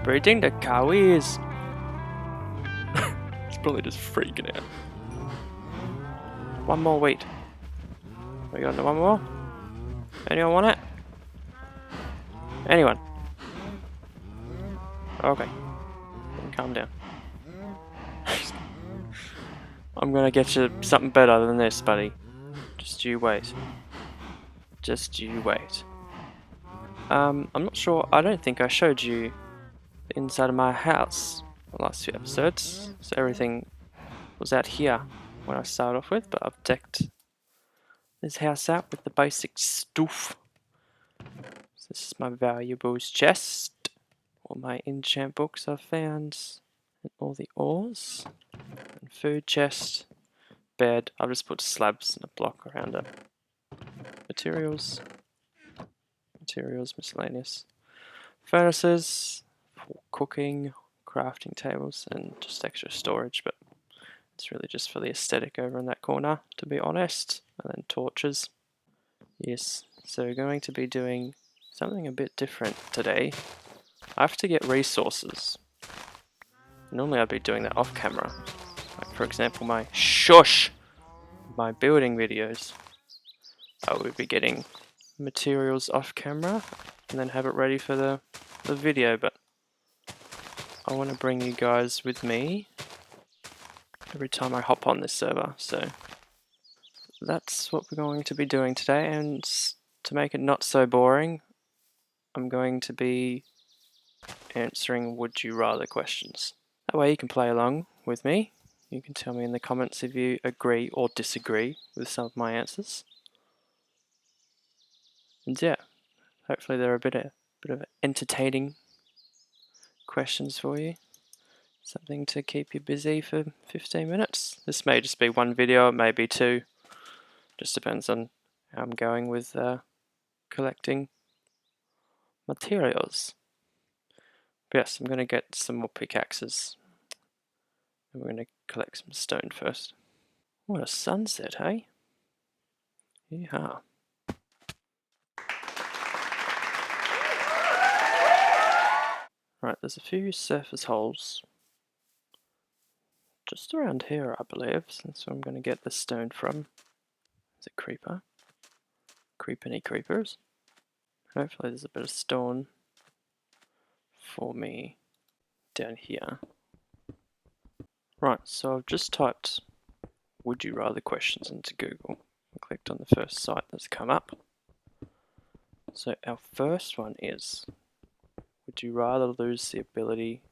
Breeding the cowies. It's probably just freaking out. One more wheat. We got one more? Anyone want it? Anyone? Okay. Calm down. I'm gonna get you something better than this, buddy. Just you wait. Just you wait. I'm not sure. I don't think I showed you the inside of my house the last few episodes. So everything was out here when I started off with, but I've decked this house out with the basic stuff. So this is my valuables chest. All my enchant books I've found. And all the ores. And food chest. Bed. I've just put slabs and a block around it. Materials. Materials, miscellaneous. Furnaces for cooking, crafting tables, and just extra storage, but it's really just for the aesthetic over in that corner, to be honest. And then torches. Yes, so we're going to be doing something a bit different today. I have to get resources. Normally I'd be doing that off camera. Like for example my building videos. I would be getting materials off camera and then have it ready for the video, but I want to bring you guys with me every time I hop on this server, so that's what we're going to be doing today. And to make it not so boring, I'm going to be answering would you rather questions. That way you can play along with me. You can tell me in the comments if you agree or disagree with some of my answers. And yeah, hopefully they're a bit of entertaining questions for you. Something to keep you busy for 15 minutes. This may just be one video, it may be two. Just depends on how I'm going with collecting materials. But yes, I'm going to get some more pickaxes. And we're going to collect some stone first. What a sunset, hey? Yeah. Right, there's a few surface holes just around here, I believe. That's where I'm going to get the stone from. There's a creeper. Creepany creepers. Hopefully there's a bit of stone for me down here. Right, so I've just typed would you rather questions into Google. I clicked on the first site that's come up. So our first one is, would you rather lose the ability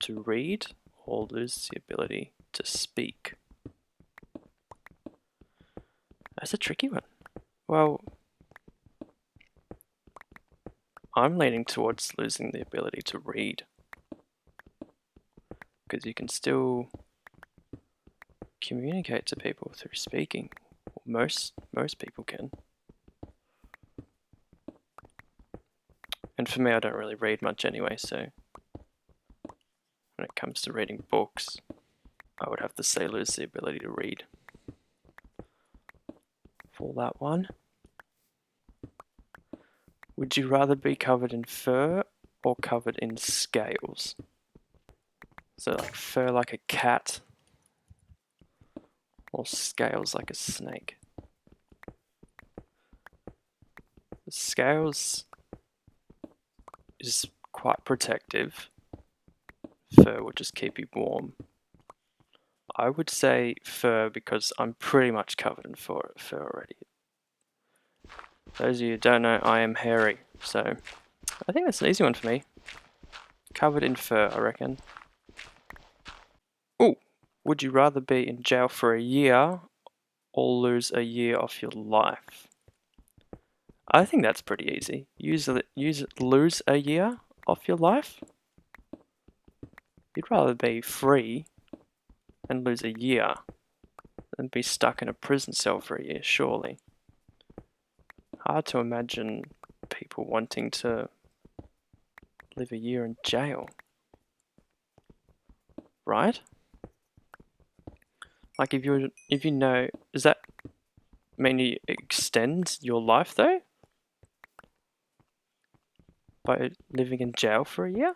to read or lose the ability to speak? That's a tricky one. Well, I'm leaning towards losing the ability to read, because you can still communicate to people through speaking. Most people can. And for me, I don't really read much anyway, so when it comes to reading books, I would have to say lose the ability to read for that one. Would you rather be covered in fur or covered in scales? So like fur like a cat, or scales like a snake? The scales is quite protective. Fur will just keep you warm. I would say fur because I'm pretty much covered in fur already. Those of you who don't know, I am hairy, so I think that's an easy one for me. Covered in fur, I reckon. Ooh, would you rather be in jail for a year or lose a year off your life? I think that's pretty easy. Lose a year off your life? You'd rather be free and lose a year than be stuck in a prison cell for a year, surely. Hard to imagine people wanting to live a year in jail. Right? Like if you know, does that mean you extend your life though? by living in jail for a year?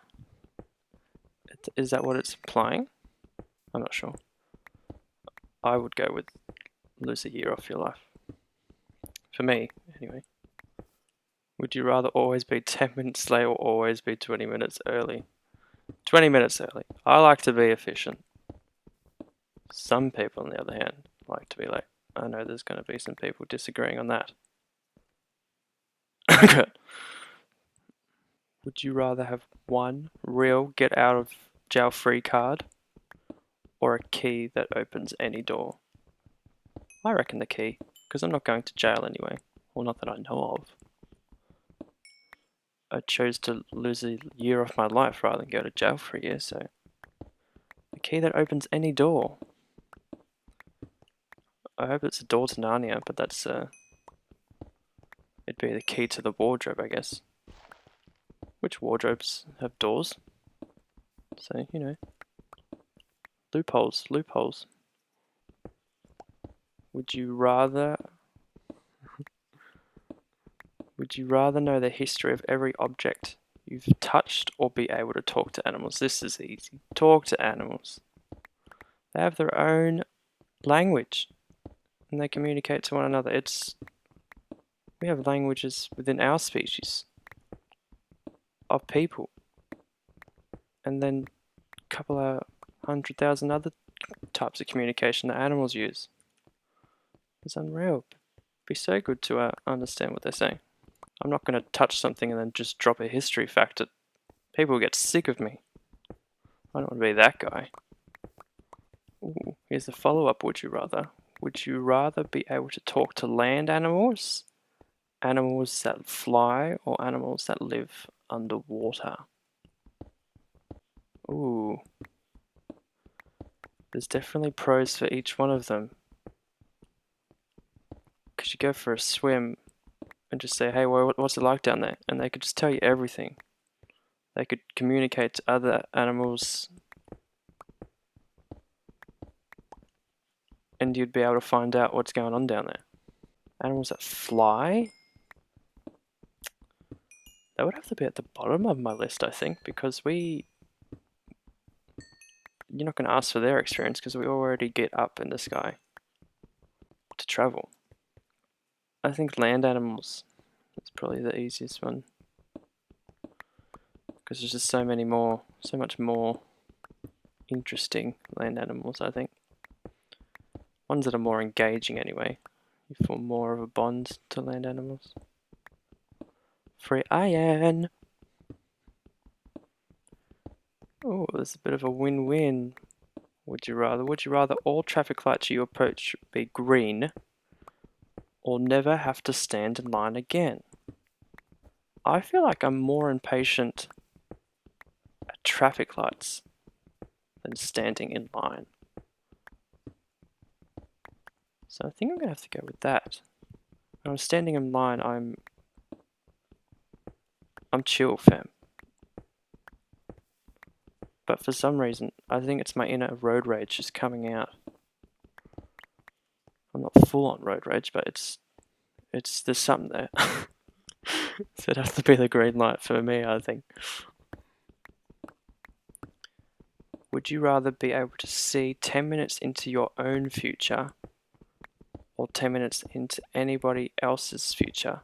Is that what it's implying? I'm not sure. I would go with lose a year off your life. For me, anyway. Would you rather always be 10 minutes late or always be 20 minutes early? 20 minutes early. I like to be efficient. Some people, on the other hand, like to be late. I know there's going to be some people disagreeing on that. Good. Would you rather have one real get out of jail free card or a key that opens any door? I reckon the key, because I'm not going to jail anyway. Well, not that I know of. I chose to lose a year off my life rather than go to jail for a year, so a key that opens any door. I hope it's a door to Narnia, but that's it'd be the key to the wardrobe, I guess. Which wardrobes have doors? So, you know, loopholes. Would you rather know the history of every object you've touched or be able to talk to animals? This is easy. Talk to animals. They have their own language and they communicate to one another. We have languages within our species of people, and then a couple of 100,000 other types of communication that animals use. It's unreal. It'd be so good to understand what they're saying. I'm not going to touch something and then just drop a history fact. People get sick of me. I don't want to be that guy. Ooh, here's the follow-up. Would you rather? Would you rather be able to talk to land animals, animals that fly, or animals that live underwater? Ooh. There's definitely pros for each one of them. Because you go for a swim and just say, hey, what's it like down there? And they could just tell you everything. They could communicate to other animals, and you'd be able to find out what's going on down there. Animals that fly? That would have to be at the bottom of my list, I think, because you're not going to ask for their experience because we already get up in the sky to travel. I think land animals is probably the easiest one because there's just so much more interesting land animals, I think. Ones that are more engaging anyway. You form more of a bond to land animals. Free iron! Oh, there's a bit of a win-win. Would you rather all traffic lights you approach be green or never have to stand in line again? I feel like I'm more impatient at traffic lights than standing in line. So I think I'm going to have to go with that. When I'm standing in line, I'm chill, fam. But for some reason, I think it's my inner road rage just coming out. I'm not full on road rage, but there's something there. So it'd have to be the green light for me, I think. Would you rather be able to see 10 minutes into your own future or 10 minutes into anybody else's future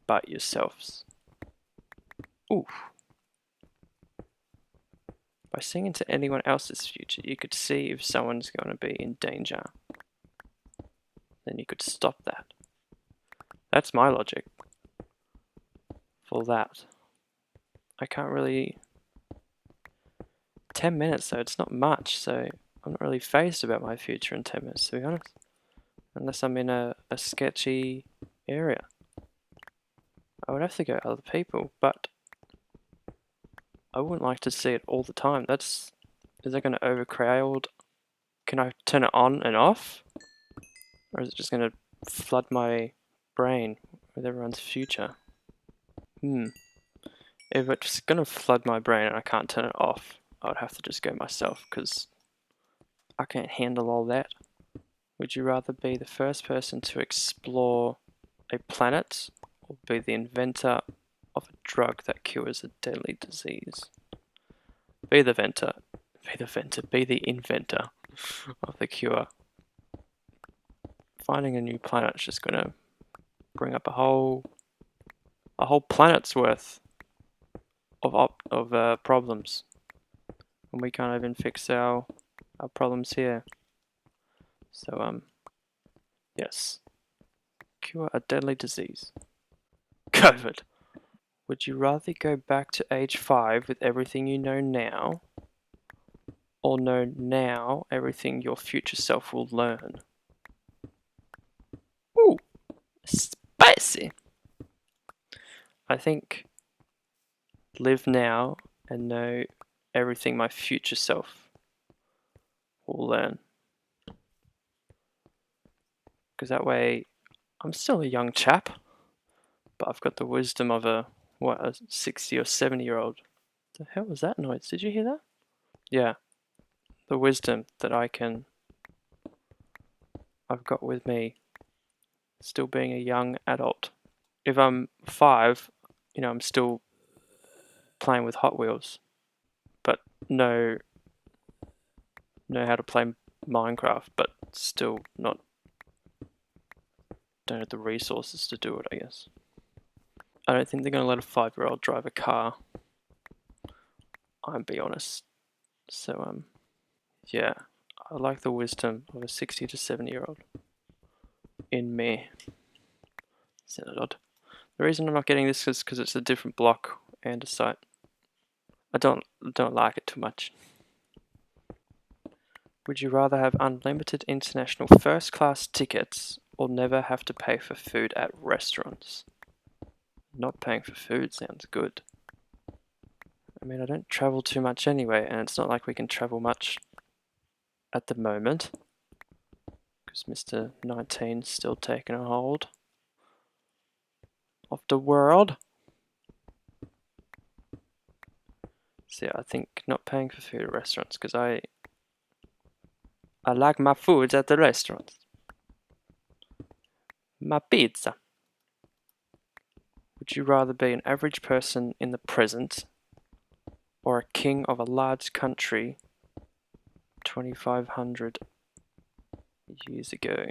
but yourselves? Oof. By seeing into anyone else's future, you could see if someone's going to be in danger. Then you could stop that. That's my logic for that. I can't really... 10 minutes though, it's not much, so I'm not really phased about my future in 10 minutes, to be honest. Unless I'm in a sketchy area. I would have to go other people, but I wouldn't like to see it all the time. Is that going to overcrowd? Can I turn it on and off? Or is it just going to flood my brain with everyone's future? If it's going to flood my brain and I can't turn it off, I would have to just go myself, because I can't handle all that. Would you rather be the first person to explore a planet or be the inventor of a drug that cures a deadly disease. Be the inventor of the cure. Finding a new planet's just gonna bring up a whole planet's worth of problems, and we can't even fix our problems here. So yes, cure a deadly disease. COVID. Would you rather go back to age 5 with everything you know now, or know now everything your future self will learn? Ooh, spicy. I think live now and know everything my future self will learn. Because that way, I'm still a young chap, but I've got the wisdom of a 60 or 70-year-old. The hell was that noise? Did you hear that? Yeah, the wisdom that I've got with me, still being a young adult. If I'm 5, I'm still playing with Hot Wheels, but know how to play Minecraft, but still don't have the resources to do it, I guess. I don't think they're going to let a 5-year-old drive a car. I'll be honest. So, yeah, I like the wisdom of a 60 to 70-year-old in me. Sounded odd. The reason I'm not getting this is because it's a different block and a site. I don't like it too much. Would you rather have unlimited international first-class tickets or never have to pay for food at restaurants? Not paying for food sounds good. I mean, I don't travel too much anyway, and it's not like we can travel much at the moment, because Mr. 19's still taking a hold of the world. So yeah, I think not paying for food at restaurants, because I like my foods at the restaurants. My pizza. Would you rather be an average person in the present or a king of a large country 2,500 years ago?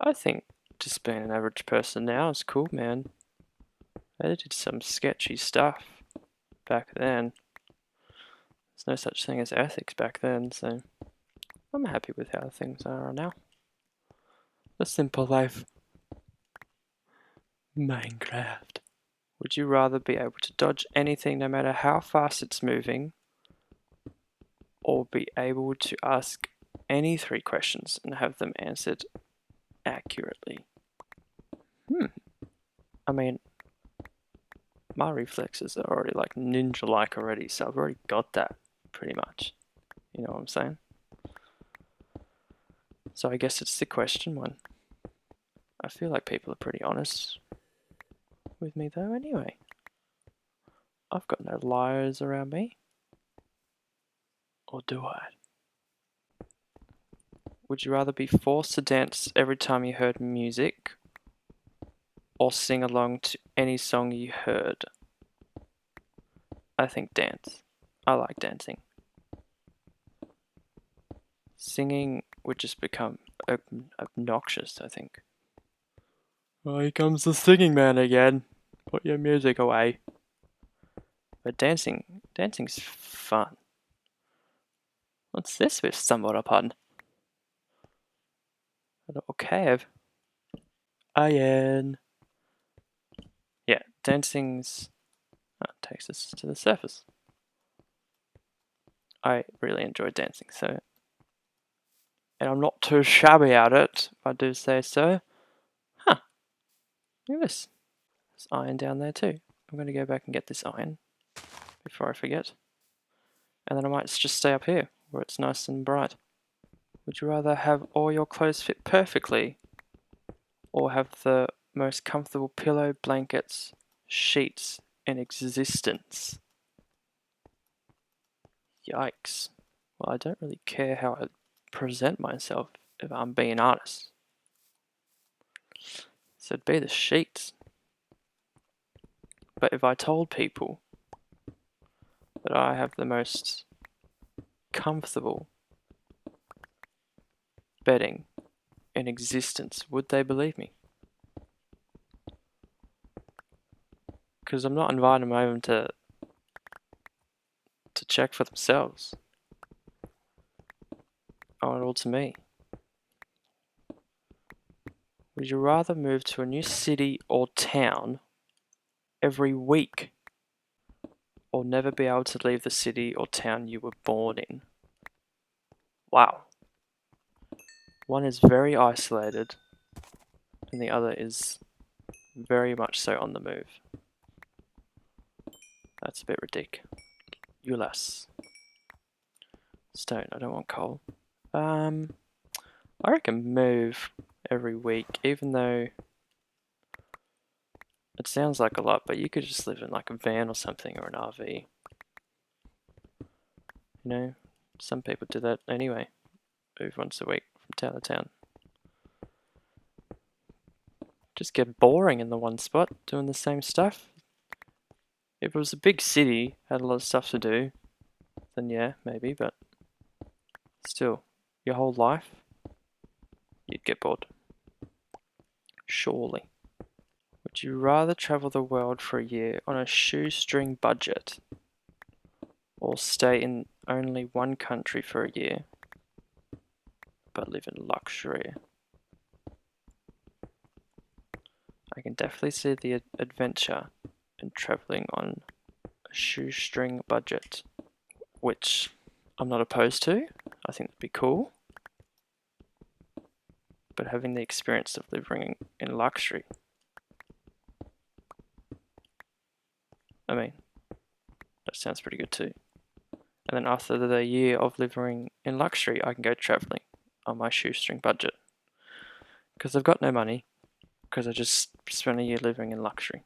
I think just being an average person now is cool, man. They did some sketchy stuff back then. There's no such thing as ethics back then, so I'm happy with how things are now. The simple life. Minecraft. Would you rather be able to dodge anything no matter how fast it's moving, or be able to ask any 3 questions and have them answered accurately? I mean, my reflexes are already like ninja-like already, so I've already got that pretty much. You know what I'm saying? So I guess it's the question one. I feel like people are pretty honest with me though anyway. I've got no liars around me. Or do I? Would you rather be forced to dance every time you heard music, or sing along to any song you heard? I think dance. I like dancing. Singing would just become obnoxious, I think. Oh, here comes the singing man again. Put your music away. But dancing's fun. What's this we've stumbled upon? A little cave. Iron. Yeah, dancing's takes us to the surface. I really enjoy dancing, so, and I'm not too shabby at it, if I do say so. Huh. Look at this. There's iron down there too. I'm going to go back and get this iron before I forget. And then I might just stay up here, where it's nice and bright. Would you rather have all your clothes fit perfectly, or have the most comfortable pillow, blankets, sheets in existence? Yikes. Well, I don't really care how I present myself, if I'm being honest. So it'd be the sheets. But if I told people that I have the most comfortable bedding in existence, would they believe me? Because I'm not inviting them over to check for themselves. I want it all to me. Would you rather move to a new city or town every week, or never be able to leave the city or town you were born in? Wow. One is very isolated, and the other is very much so on the move. That's a bit ridiculous. Ulas. Stone, I don't want coal. I reckon move every week, even though it sounds like a lot, but you could just live in like a van or something, or an RV. You know, some people do that anyway. Move once a week from town to town. Just get boring in the one spot, doing the same stuff. If it was a big city, had a lot of stuff to do, then yeah, maybe, but still, your whole life, you'd get bored. Surely. Would you rather travel the world for a year on a shoestring budget, or stay in only one country for a year, but live in luxury? I can definitely see the adventure in traveling on a shoestring budget, which I'm not opposed to. I think it'd be cool. But having the experience of living in luxury, I mean, that sounds pretty good too. And then after the year of living in luxury, I can go traveling on my shoestring budget. Because I've got no money, because I just spent a year living in luxury.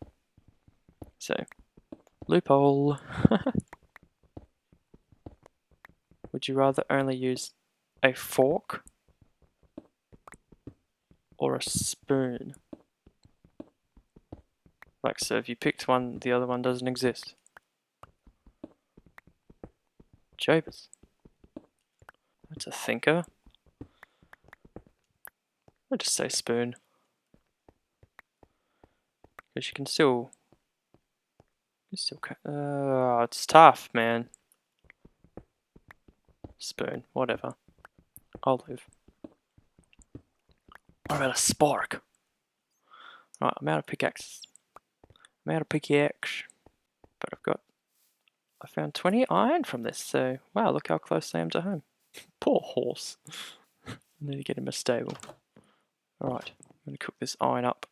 So, loophole. Would you rather only use a fork or a spoon? Like, so if you picked one, the other one doesn't exist. Jobers. That's a thinker. I'll just say spoon. Because you can still... it's tough, man. Spoon, whatever. I'll live. What about a spark? Right, I'm out of pickaxes. I'm out of pickaxe. But I found 20 iron from this, so wow, look how close I am to home. Poor horse. I need to get him a stable. Alright, I'm going to cook this iron up.